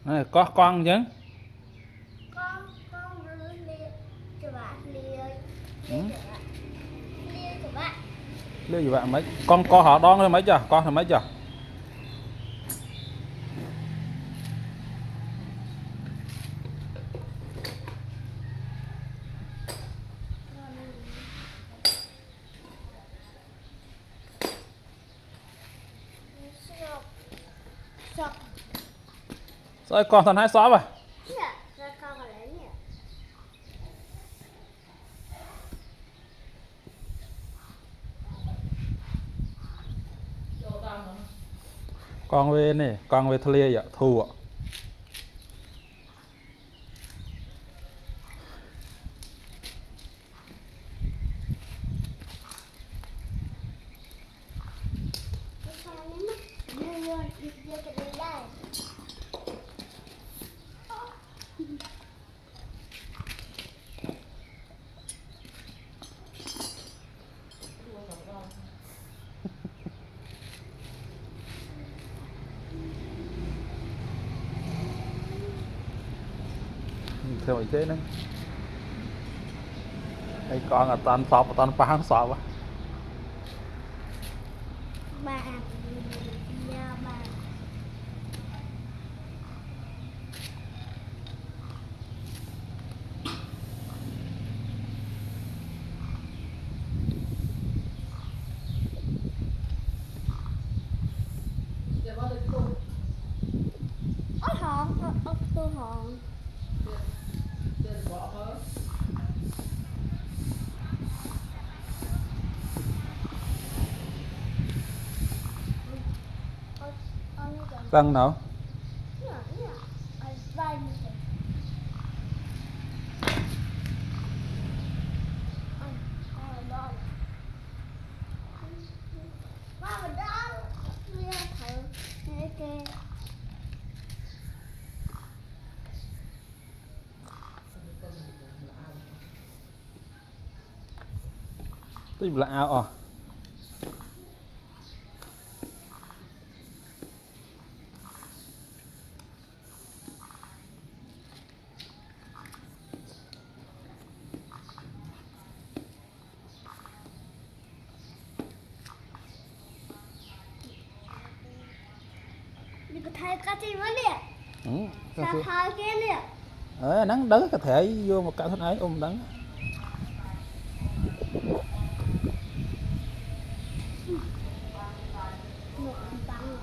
Này, có con chứ. Con lia cho bạn Ừ. lia của bạn. Liêu gì bạn mấy con họ đón thôi mấy chưa con thì mấy chưa. Sọc sọc Rồi con thằng hai xóa vậy. nè, ra con còn lấy nè. Con về nè con về thlia vậy thù ạ. Theo vậy thế nữa hay con là toàn sọp toàn phá sọp á. Bà nhà bà ớt hòn ớt tô hòn Răng nào tức là ao à. đi thay cá chim quá nè, Ừ, sao thay cái nè. nắng đỡ có thể vô một cả thân ấy đắng. Một bằng